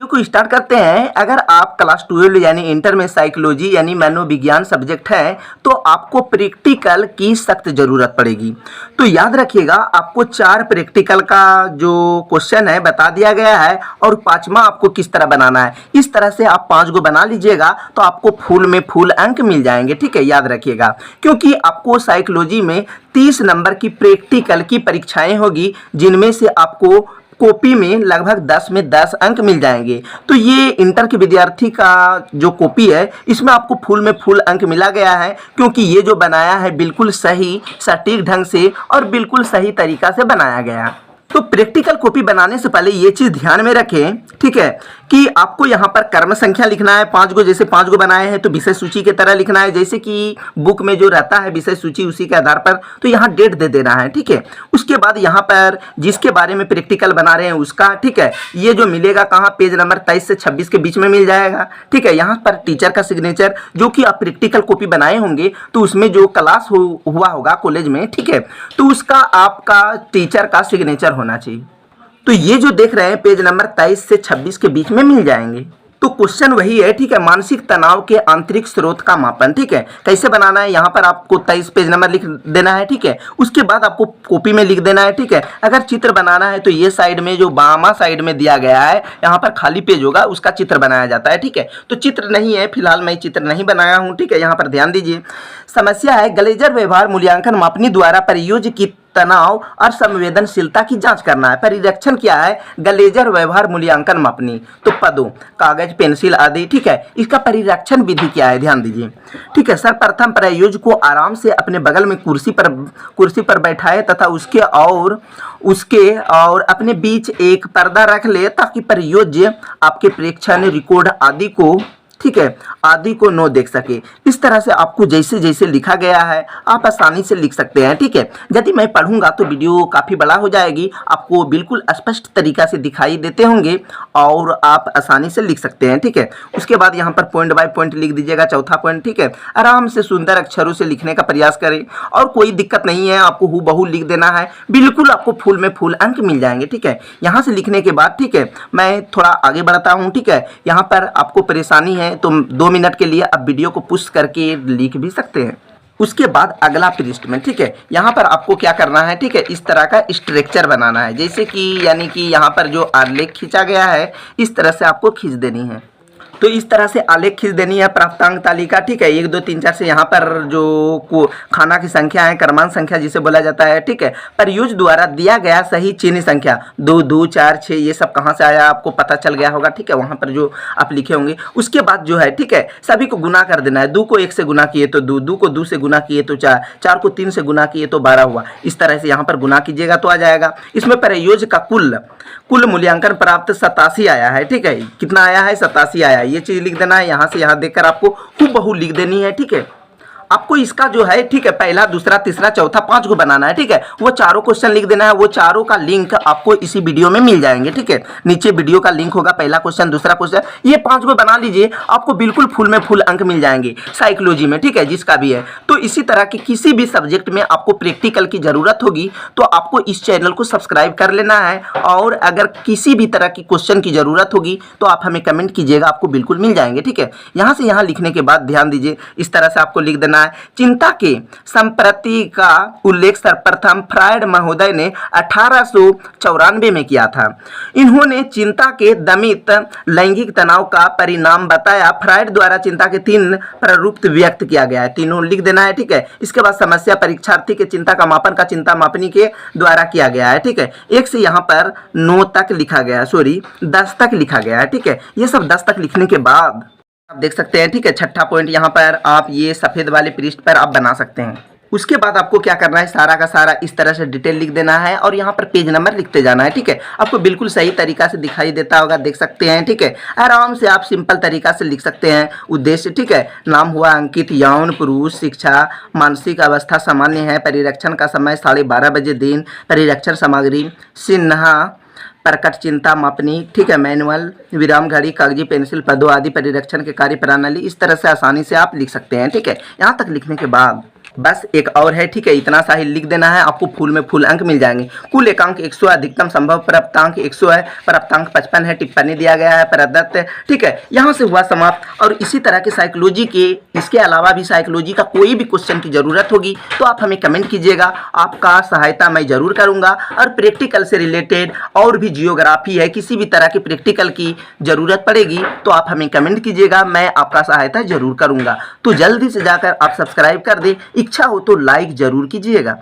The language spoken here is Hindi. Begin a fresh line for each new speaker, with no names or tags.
को स्टार्ट करते हैं। अगर आप क्लास 12 यानी इंटर में साइकोलॉजी यानी मनोविज्ञान सब्जेक्ट है तो आपको प्रैक्टिकल की सख्त ज़रूरत पड़ेगी। तो याद रखिएगा, आपको 4 प्रैक्टिकल का जो क्वेश्चन है बता दिया गया है और 5वां आपको किस तरह बनाना है। इस तरह से आप 5 गो बना लीजिएगा तो आपको फुल में फुल अंक मिल जाएंगे। ठीक है, याद रखिएगा, क्योंकि आपको साइकोलॉजी में 30 नंबर की प्रैक्टिकल की परीक्षाएं होगी, जिनमें से आपको कॉपी में लगभग 10 में 10 अंक मिल जाएंगे। तो ये इंटर के विद्यार्थी का जो कॉपी है इसमें आपको फुल में फुल अंक मिला गया है, क्योंकि ये जो बनाया है बिल्कुल सही सटीक ढंग से और बिल्कुल सही तरीका से बनाया गया है। तो प्रैक्टिकल कॉपी बनाने से पहले ये चीज़ ध्यान में रखें, ठीक है, कि आपको यहाँ पर कर्म संख्या लिखना है 5 गो। जैसे 5 गो बनाए हैं तो विषय सूची की तरह लिखना है, जैसे कि बुक में जो रहता है विषय सूची उसी के आधार पर। तो यहाँ डेट दे देना है, ठीक है। उसके बाद यहाँ पर जिसके बारे में प्रैक्टिकल बना रहे हैं उसका, ठीक है, ये जो मिलेगा कहाँ, पेज नंबर 23 से 26 के बीच में मिल जाएगा। ठीक है, यहाँ पर टीचर का सिग्नेचर, जो कि आप प्रैक्टिकल कॉपी बनाए होंगे तो उसमें जो क्लास हुआ होगा कॉलेज में, ठीक है, तो उसका आपका टीचर का सिग्नेचर होना चाहिए। तो ये जो देख रहे हैं पेज नंबर 23 से 26 के बीच में मिल जाएंगे। तो क्वेश्चन वही है, ठीक है, मानसिक तनाव के आंतरिक स्रोत का मापन। ठीक है, कैसे बनाना है, यहाँ पर आपको 23 पेज नंबर लिख देना है, ठीक है। उसके बाद आपको कॉपी में लिख देना है, ठीक है। अगर चित्र बनाना है तो ये साइड में जो बामा साइड में दिया गया है यहाँ पर खाली पेज होगा, उसका चित्र बनाया जाता है। ठीक है, तो चित्र नहीं है, फिलहाल मैं चित्र नहीं बनाया हूँ। ठीक है, यहाँ पर ध्यान दीजिए। समस्या है गलेजर व्यवहार मूल्यांकन मापनी द्वारा परियोज्य की तनाव और संवेदनशीलता की जांच करना है। परिरक्षण क्या है, गलेजर व्यवहार मूल्यांकन मापनी, तो पदों, कागज, पेंसिल आदि। ठीक है, इसका परिरक्षण विधि क्या है, ध्यान दीजिए। ठीक है, सर्वप्रथम प्रयोज्य को आराम से अपने बगल में कुर्सी पर बैठाए तथा उसके और अपने बीच एक पर्दा रख ले, ताकि प्रयोज्य आपके प्रेक्षण रिकॉर्ड आदि को, ठीक है, आदि को न देख सके। इस तरह से आपको जैसे जैसे लिखा गया है आप आसानी से लिख सकते हैं। ठीक है, यदि मैं पढ़ूंगा तो वीडियो काफ़ी बड़ा हो जाएगी, आपको बिल्कुल स्पष्ट तरीका से दिखाई देते होंगे और आप आसानी से लिख सकते हैं। ठीक है, उसके बाद यहाँ पर पॉइंट बाय पॉइंट लिख दीजिएगा। चौथा पॉइंट, ठीक है, आराम से सुंदर अक्षरों से लिखने का प्रयास करें और कोई दिक्कत नहीं है, आपको हूबहू लिख देना है, बिल्कुल आपको फुल में फुल अंक मिल जाएंगे। ठीक है, यहाँ से लिखने के बाद, ठीक है, मैं थोड़ा आगे बढ़ता हूँ। ठीक है, यहाँ पर आपको परेशानी है तो 2 मिनट के लिए आप वीडियो को पुश करके लिख भी सकते हैं। उसके बाद अगला पृष्ठ में, ठीक है, यहाँ पर आपको क्या करना है, ठीक है, इस तरह का स्ट्रक्चर बनाना है, जैसे कि यानी कि यहाँ पर जो आलेख खींचा गया है इस तरह से आपको खींच देनी है। तो इस तरह से आलेख खींच देनी है, प्राप्तांक तालिका। ठीक है, 1 2 3 4 से यहाँ पर जो खाना की संख्या है, क्रमांक संख्या जिसे बोला जाता है। ठीक है, प्रयोज्य द्वारा दिया गया सही चिन्ह संख्या 2 2 4 6 ये सब कहाँ से आया आपको पता चल गया होगा। ठीक है, वहाँ पर जो आप लिखे होंगे। उसके बाद जो है, ठीक है, सभी को गुना कर देना है। 2 को 1 से गुना किए तो 2, 2 को 2 से गुना किए तो 4, 4 को 3 से गुना किए तो 12 हुआ। इस तरह से यहाँ पर गुना कीजिएगा तो आ जाएगा। इसमें प्रयोज्य का कुल मूल्यांकन प्राप्त 87 आया है। ठीक है, कितना आया है, 87 आया है। ये चीज़ लिख देना है, यहाँ से यहाँ देखकर आपको हूबहू लिख देनी है। ठीक है, आपको इसका जो है, ठीक है, पहला दूसरा तीसरा चौथा 5 को बनाना है। ठीक है, वो चारों क्वेश्चन लिख देना है। वो चारों का लिंक आपको इसी वीडियो में मिल जाएंगे। ठीक है, नीचे वीडियो का लिंक होगा, पहला क्वेश्चन दूसरा क्वेश्चन, ये 5 को बना लीजिए, आपको बिल्कुल फुल में फुल अंक मिल जाएंगे साइकोलॉजी में। ठीक है, जिसका भी है। तो इसी तरह के किसी भी सब्जेक्ट में आपको प्रैक्टिकल की ज़रूरत होगी तो आपको इस चैनल को सब्सक्राइब कर लेना है, और अगर किसी भी तरह की क्वेश्चन की ज़रूरत होगी तो आप हमें कमेंट कीजिएगा, आपको बिल्कुल मिल जाएंगे। ठीक है, यहाँ से यहाँ लिखने के बाद ध्यान दीजिए, इस तरह से आपको लिख देना है। चिंता के संप्रति का उल्लेख सर्वप्रथम फ्रायड महोदय ने 1894 में किया था। इन्होंने चिंता के दमित लैंगिक तनाव का परिणाम बताया। फ्रायड द्वारा चिंता के 3 प्ररूप व्यक्त किया गया है, तीनों लिख देना है। ठीक है, इसके बाद समस्या परीक्षार्थी के चिंता का मापन का चिंता मापनी के द्वारा किया गया है। ठीक है, 1 से यहाँ पर 9 तक लिखा गया है, सॉरी 10 तक लिखा गया है। ठीक है, ये सब 10 तक लिखने के बाद आप देख सकते हैं। ठीक है, छठा पॉइंट यहाँ पर आप ये सफ़ेद वाले पृष्ठ पर आप बना सकते हैं। उसके बाद आपको क्या करना है, सारा का सारा इस तरह से डिटेल लिख देना है और यहाँ पर पेज नंबर लिखते जाना है। ठीक है, आपको बिल्कुल सही तरीका से दिखाई देता होगा, देख सकते हैं। ठीक है, आराम से आप सिंपल तरीका से लिख सकते हैं। उद्देश्य, ठीक है, नाम हुआ अंकित, यौन पुरुष, शिक्षा, मानसिक अवस्था सामान्य है, परिरक्षण का समय 12:30 बजे दिन, परिरक्षण सामग्री सिन्हा प्रकट चिंता मापनी, ठीक है, मैनुअल, विराम घड़ी, कागजी पेंसिल, पदों आदि परिरक्षण के कार्य प्रणाली। इस तरह से आसानी से आप लिख सकते हैं। ठीक है, यहाँ तक लिखने के बाद बस एक और है, ठीक है, इतना सा ही लिख देना है, आपको फुल में फुल अंक मिल जाएंगे। कुल एकांक 100 है, अधिकतम संभव प्राप्तांक 100 है, प्राप्तांक 55 है, टिप्पणी दिया गया है, प्रदत्त है, ठीक है। यहाँ से हुआ समाप्त। और इसी तरह के साइकोलॉजी के, इसके अलावा भी साइकोलॉजी का कोई भी क्वेश्चन की ज़रूरत होगी तो आप हमें कमेंट कीजिएगा, आपका सहायता मैं ज़रूर करूँगा। और प्रैक्टिकल से रिलेटेड और भी जियोग्राफी है, किसी भी तरह की प्रैक्टिकल की ज़रूरत पड़ेगी तो आप हमें कमेंट कीजिएगा, मैं आपका सहायता ज़रूर करूँगा। तो जल्दी से जाकर आप सब्सक्राइब कर दें, इच्छा हो तो लाइक ज़रूर कीजिएगा।